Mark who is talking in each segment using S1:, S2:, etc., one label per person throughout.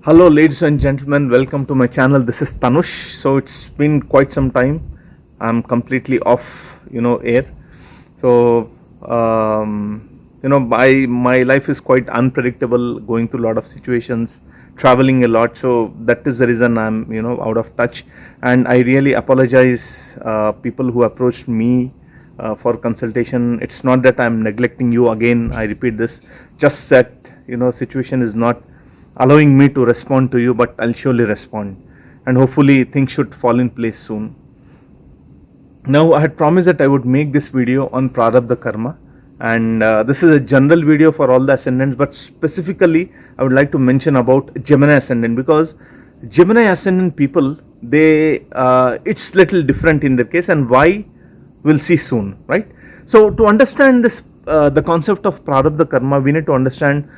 S1: Hello, ladies and gentlemen. Welcome to my channel. This is Tanush. So it's been quite some time. I'm completely off, air. So, my life is quite unpredictable. Going through a lot of situations, traveling a lot. So that is the reason I'm, out of touch. And I really apologize, people who approached me for consultation. It's not that I'm neglecting you. Again, I repeat this. Just that situation is not allowing me to respond to you, but I'll surely respond, and hopefully things should fall in place soon. Now, I had promised that I would make this video on Prarabdha karma, and this is a general video for all the ascendants, but specifically I would like to mention about Gemini ascendant, because Gemini ascendant people, they it's little different in their case, and why we'll see soon, right? So to understand this, the concept of Prarabdha karma, we need to understand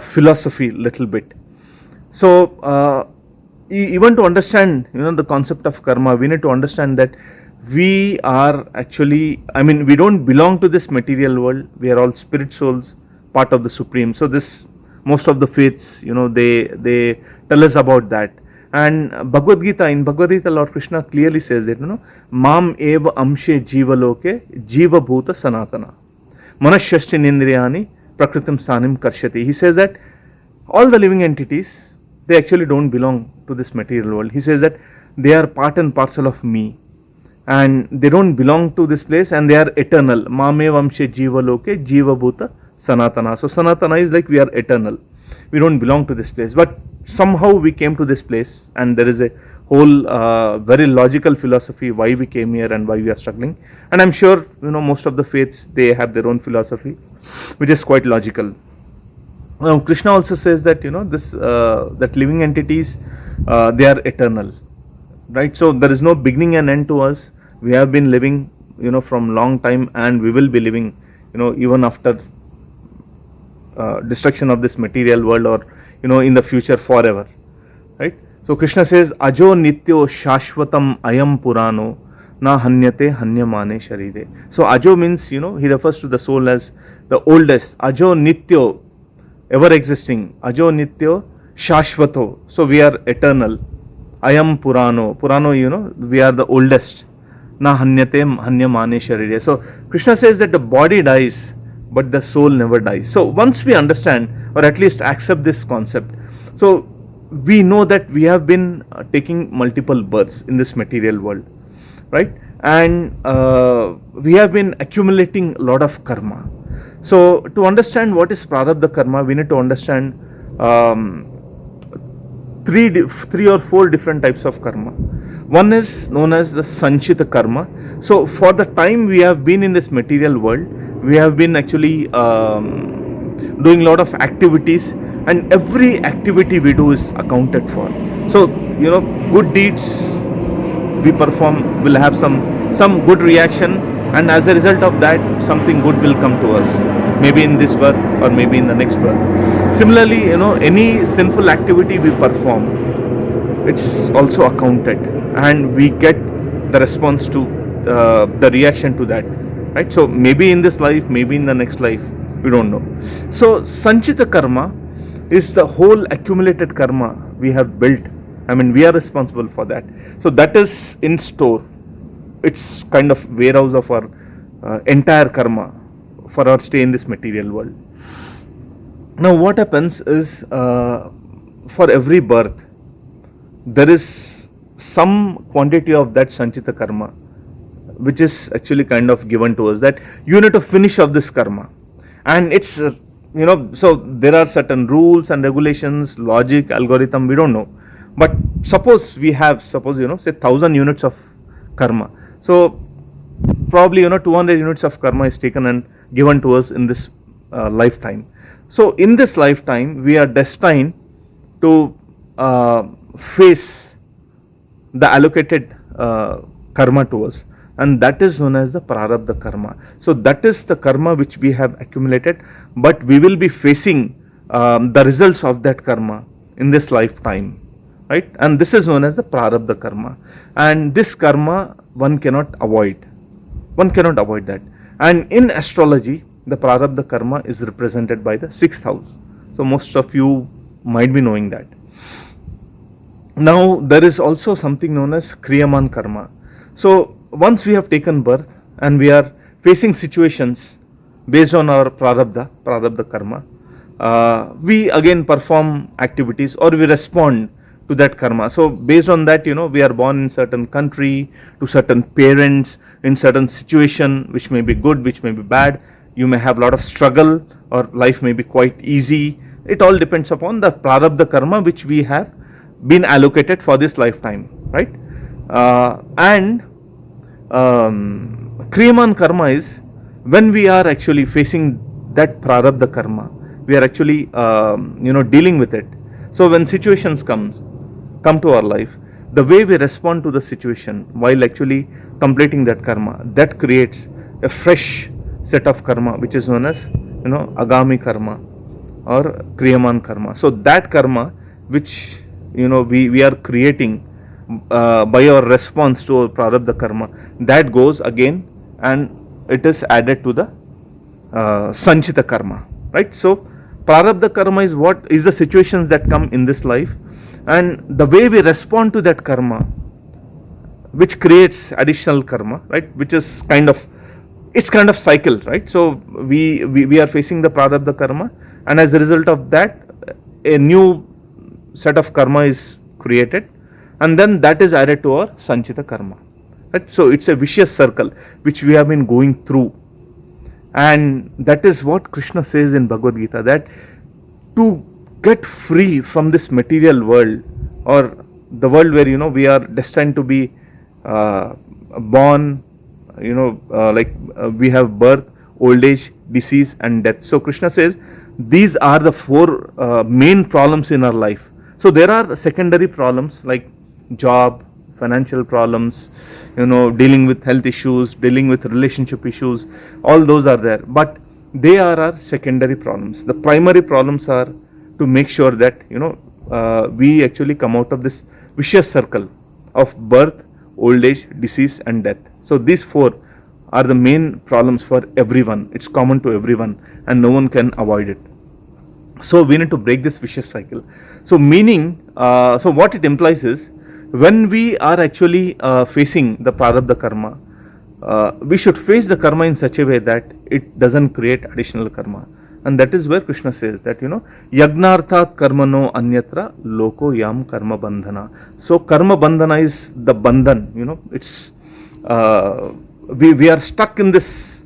S1: philosophy little bit. So even to understand the concept of karma, we need to understand that we are actually, we don't belong to this material world. We are all spirit souls, part of the Supreme. So this, most of the faiths, they tell us about that. And in Bhagavad Gita, Lord Krishna clearly says that mam eva amshe jiva loke jiva bhuta sanatana manashashti nindriyani prakritim sthanim karshati. He says that all the living entities, they actually don't belong to this material world. He says that they are part and parcel of me, and they don't belong to this place, and they are eternal. Mame vamshe jiva loke jiva bhuta sanatana. So sanatana is like we are eternal. We don't belong to this place, but somehow we came to this place, and there is a whole very logical philosophy why we came here and why we are struggling. And I'm sure most of the faiths, they have their own philosophy, which is quite logical. Now Krishna also says that this that living entities, they are eternal, right? So there is no beginning and end to us. We have been living from long time, and we will be living even after destruction of this material world, or in the future forever, right? So Krishna says ajo nityo shashvatam ayam purano na hanyate hanyamane sharire. So ajo means he refers to the soul as the oldest. Ajo nityo, ever existing. Ajo nityo shashvato, so we are eternal. Ayam purano, we are the oldest. Na hanyate hanyamane sharire. So Krishna says that the body dies, but the soul never dies. So once we understand, or at least accept this concept, so we know that we have been taking multiple births in this material world, right? And we have been accumulating a lot of karma. So to understand what is Prarabdha karma, we need to understand three or four different types of karma. One is known as the Sanchita karma. So for the time we have been in this material world, we have been actually doing a lot of activities, and every activity we do is accounted for. So good deeds we perform will have some good reaction, and as a result of that, something good will come to us, maybe in this birth or maybe in the next birth. Similarly, any sinful activity we perform, it's also accounted, and we get the response to the reaction to that, right? So maybe in this life, maybe in the next life, we don't know. So Sanchita karma is the whole accumulated karma we have built. We are responsible for that. So that is in store. It's kind of warehouse of our entire karma for our stay in this material world. Now what happens is, for every birth, there is some quantity of that Sanchita karma, which is actually kind of given to us, that you need to finish off this karma. And it's, so there are certain rules and regulations, logic, algorithm, we don't know. But suppose we have, say 1000 units of karma. So probably 200 units of karma is taken and given to us in this lifetime. So in this lifetime, we are destined to face the allocated karma to us, and that is known as the Prarabdha karma. So that is the karma which we have accumulated, but we will be facing the results of that karma in this lifetime, right? And this is known as the Prarabdha karma, and this karma one cannot avoid that. And in astrology, the Prarabdha karma is represented by the 6th house. So most of you might be knowing that. Now there is also something known as Kriyaman Karma. So once we have taken birth and we are facing situations based on our Prarabdha Karma, we again perform activities or we respond to that karma. So based on that, we are born in certain country, to certain parents, in certain situation, which may be good, which may be bad. You may have a lot of struggle, or life may be quite easy. It all depends upon the Prarabdha Karma which we have been allocated for this lifetime, right? And Kriyaman Karma is when we are actually facing that Prarabdha Karma, we are actually dealing with it. So when situations come to our life, the way we respond to the situation while actually completing that karma, that creates a fresh set of karma which is known as agami karma or kriyaman karma. So that karma which we are creating by our response to our prarabdha karma, that goes again and it is added to the sanchita karma, right? So prarabdha karma is what is the situations that come in this life, and the way we respond to that karma which creates additional karma, right? Which is kind of cycle, right? So we are facing the prarabdha karma, and as a result of that, a new set of karma is created, and then that is added to our sanchita karma, right? So it's a vicious circle which we have been going through, and that is what Krishna says in Bhagavad Gita, that to get free from this material world, or the world where we are destined to be born, we have birth, old age, disease and death. So Krishna says these are the four main problems in our life. So there are secondary problems like job, financial problems, dealing with health issues, dealing with relationship issues, all those are there, but they are our secondary problems. The primary problems are to make sure that we actually come out of this vicious circle of birth, old age, disease and death. So these four are the main problems for everyone. It's common to everyone and no one can avoid it. So we need to break this vicious cycle. So so what it implies is, when we are actually facing the prarabdha karma, we should face the karma in such a way that it doesn't create additional karma. And that is where Krishna says that, yagnarthat karmano anyatra loko yam karma bandhana. So karma bandhana is the bandhan, it's we are stuck in this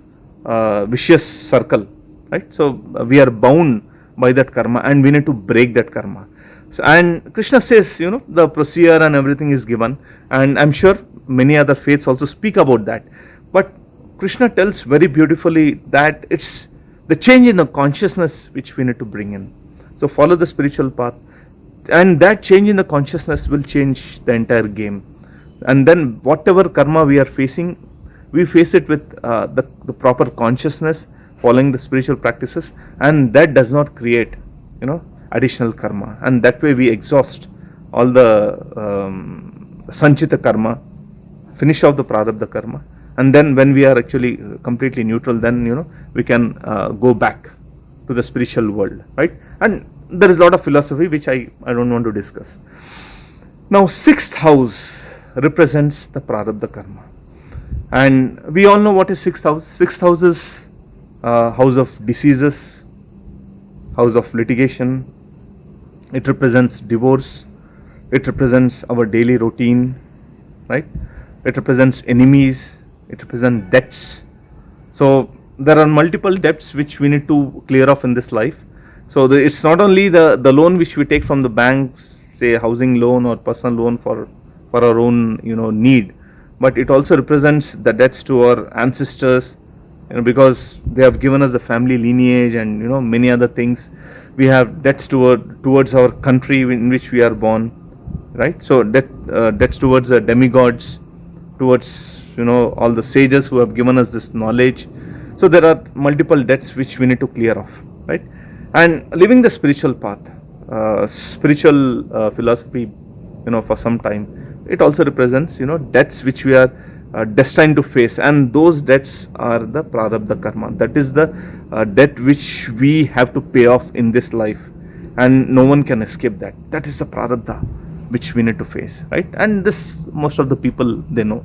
S1: vicious circle, right? So we are bound by that karma and we need to break that karma. So, and Krishna says, the procedure and everything is given, and I'm sure many other faiths also speak about that. But Krishna tells very beautifully that it's the change in the consciousness which we need to bring in. So follow the spiritual path, and that change in the consciousness will change the entire game. And then whatever karma we are facing, we face it with the proper consciousness, following the spiritual practices, and that does not create additional karma, and that way we exhaust all the sanchita karma, finish off the prarabdha karma, and then when we are actually completely neutral, then we can go back to the spiritual world, right? And there is a lot of philosophy which I don't want to discuss. Now, sixth house represents the prarabdha karma, and we all know what is sixth house. Sixth house is house of diseases, house of litigation. It represents divorce, it represents our daily routine, right? It represents enemies, it represents debts. So there are multiple debts which we need to clear off in this life. So it's not only the loan which we take from the bank, say housing loan or personal loan for our own need, but it also represents the debts to our ancestors, because they have given us the family lineage and many other things. We have debts towards our country in which we are born, right? So debts towards the demigods, towards all the sages who have given us this knowledge. So there are multiple debts which we need to clear off, right? And living the spiritual path, spiritual philosophy, for some time, it also represents debts which we are destined to face, and those debts are the prarabdha karma. That is the debt which we have to pay off in this life, and no one can escape that. That is the prarabdha. which we need to face, right? And this most of the people they know.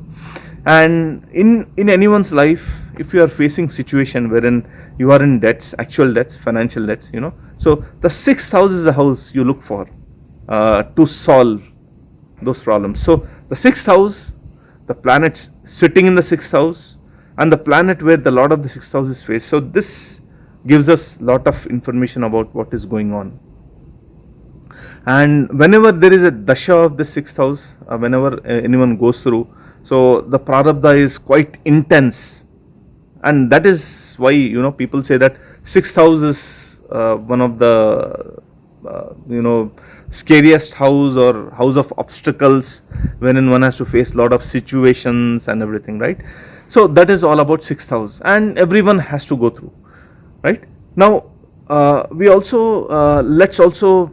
S1: And in anyone's life, if you are facing situation wherein you are in debts, actual debts, financial debts, so the sixth house is the house you look for to solve those problems. So the sixth house, the planets sitting in the sixth house, and the planet where the lord of the sixth house is faced. So this gives us lot of information about what is going on. And whenever there is a dasha of the sixth house, whenever anyone goes through, so the prarabdha is quite intense, and that is why people say that sixth house is one of the scariest house or house of obstacles, wherein one has to face lot of situations and everything, right? So that is all about sixth house, and everyone has to go through, right? Now we also let's also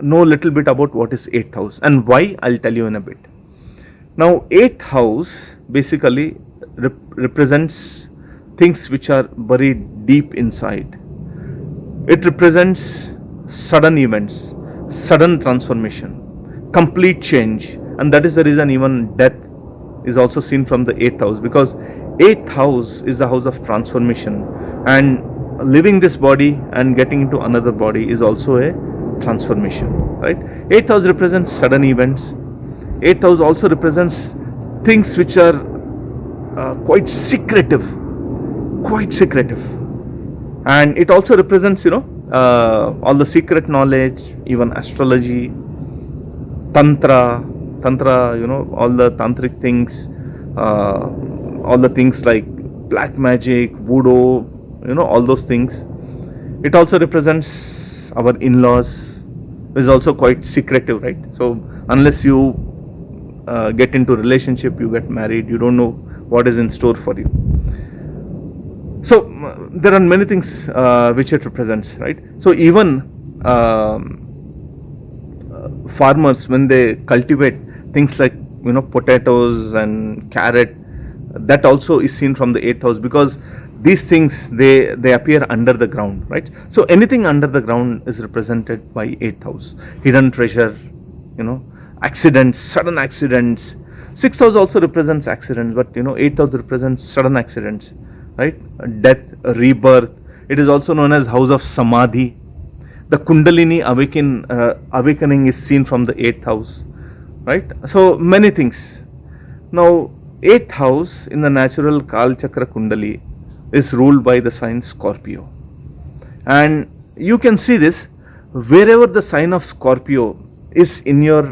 S1: know a little bit about what is eighth house and why. I'll tell you in a bit. Now eighth house basically represents things which are buried deep inside. It represents sudden events, sudden transformation, complete change, and that is the reason even death is also seen from the eighth house, because eighth house is the house of transformation, and leaving this body and getting into another body is also a transformation, right? Eighth house represents sudden events. Eighth house also represents things which are quite secretive, and it also represents all the secret knowledge, even astrology, tantra, all the tantric things, all the things like black magic, voodoo, all those things. It also represents our in-laws, is also quite secretive, right? So unless you get into relationship, you get married, you don't know what is in store for you. So there are many things which it represents, right? So even farmers, when they cultivate things like potatoes and carrot, that also is seen from the eighth house, because these things they appear under the ground, right? So anything under the ground is represented by eighth house. Hidden treasure, accidents, sudden accidents. Sixth house also represents accidents, but eighth house represents sudden accidents, right? Death, rebirth. It is also known as house of samadhi. The kundalini awakening is seen from the eighth house, right? So many things. Now eighth house in the natural Kal Chakra Kundali is ruled by the sign Scorpio, and you can see this wherever the sign of Scorpio is in your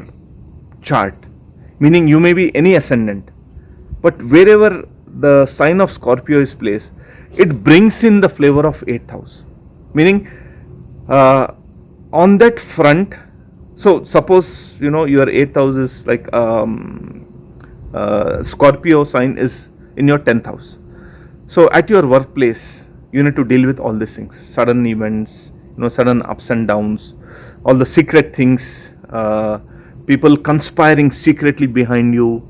S1: chart, meaning you may be any ascendant, but wherever the sign of Scorpio is placed, it brings in the flavor of eighth house, meaning on that front. So suppose your eighth house is like Scorpio sign is in your 10th house. So at your workplace, you need to deal with all these things, sudden events, sudden ups and downs, all the secret things, people conspiring secretly behind you,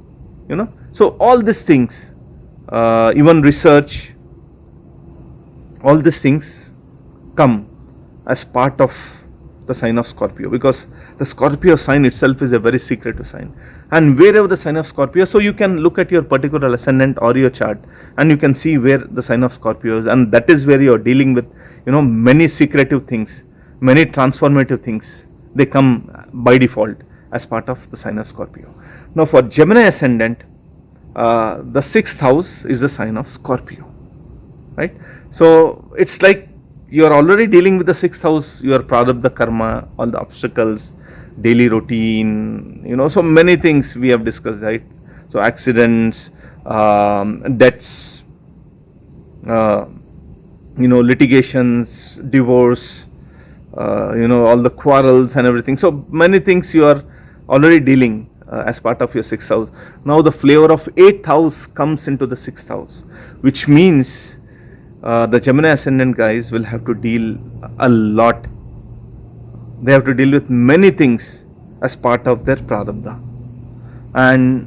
S1: So all these things, even research, all these things come as part of the sign of Scorpio, because the Scorpio sign itself is a very secretive sign. And wherever the sign of Scorpio, so you can look at your particular ascendant or your chart, and you can see where the sign of Scorpio is, and that is where you are dealing with many secretive things, many transformative things. They come by default as part of the sign of Scorpio. Now for Gemini ascendant, the sixth house is the sign of Scorpio, right? So it's like you are already dealing with the sixth house, your prarabdha karma, all the obstacles, daily routine, so many things we have discussed, right? So accidents, debts, litigations, divorce, all the quarrels and everything. So many things you are already dealing as part of your sixth house. Now the flavor of eighth house comes into the sixth house, which means the Gemini ascendant guys will have to deal a lot. They have to deal with many things as part of their prarabdha, and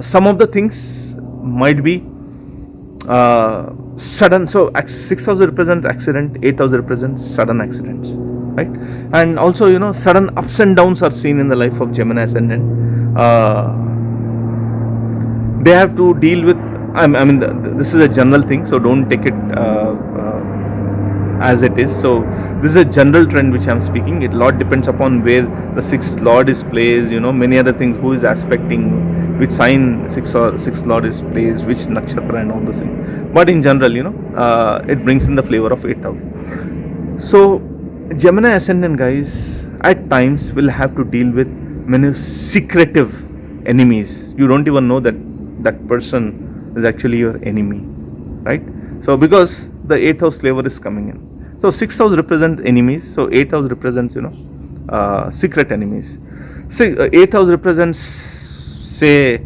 S1: some of the things might be sudden. So sixth house represents accident, eighth house represents sudden accidents, right? And also, sudden ups and downs are seen in the life of Gemini ascendant. They have to deal with, I mean, this is a general thing, so don't take it as it is. So this is a general trend which I'm speaking. It lot depends upon where the sixth lord is placed, many other things, who is aspecting, which sign sixth lord is placed, which nakshatra and all those things. But in general, it brings in the flavor of 8th house. So Gemini ascendant guys at times will have to deal with many secretive enemies. You don't even know that that person is actually your enemy, right? So because the 8th house flavor is coming in. So 6th house represents enemies. So 8th house represents, secret enemies. 8th house represents, say,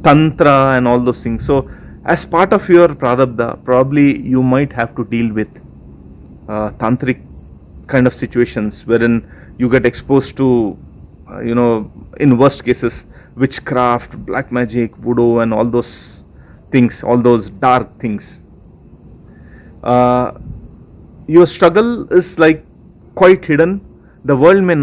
S1: tantra and all those things. So as part of your prarabdha, probably you might have to deal with tantric kind of situations wherein you get exposed to, in worst cases, witchcraft, black magic, voodoo, and all those things, all those dark things. Your struggle is like quite hidden. The world may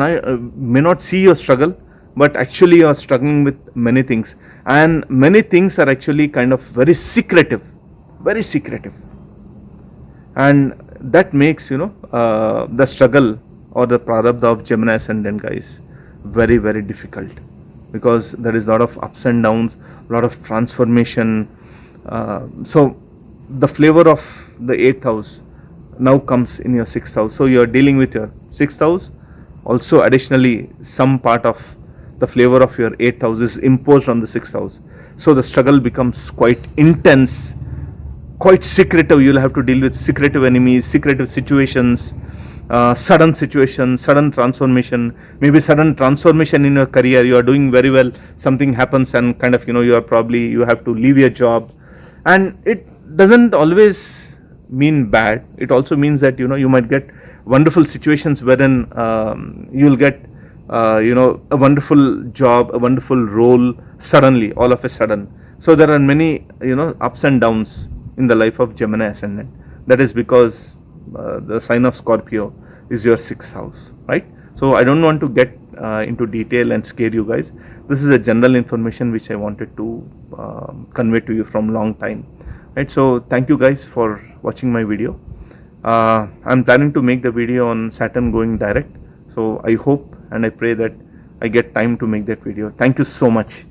S1: not see your struggle, but actually you are struggling with many things, and many things are actually kind of very secretive, and that makes the struggle or the prarabdha of Gemini ascendant guys very difficult, because there is a lot of ups and downs, a lot of transformation. So the flavor of the 8th house now comes in your 6th house. So you are dealing with your 6th house. Also additionally, some part of the flavor of your 8th house is imposed on the 6th house. So the struggle becomes quite intense, quite secretive. You'll have to deal with secretive enemies, secretive situations, sudden transformation, maybe sudden transformation in your career. You are doing very well, something happens and kind of, you have to leave your job. And it doesn't always mean bad. It also means that, you might get wonderful situations wherein you'll get, a wonderful job, a wonderful role suddenly, all of a sudden. So there are many, ups and downs in the life of Gemini ascendant. That is because the sign of Scorpio is your 6th house, right? So I don't want to get into detail and scare you guys. This is a general information which I wanted to convey to you from long time, right? So thank you guys for watching my video. I'm planning to make the video on Saturn going direct. So I hope and I pray that I get time to make that video. Thank you so much.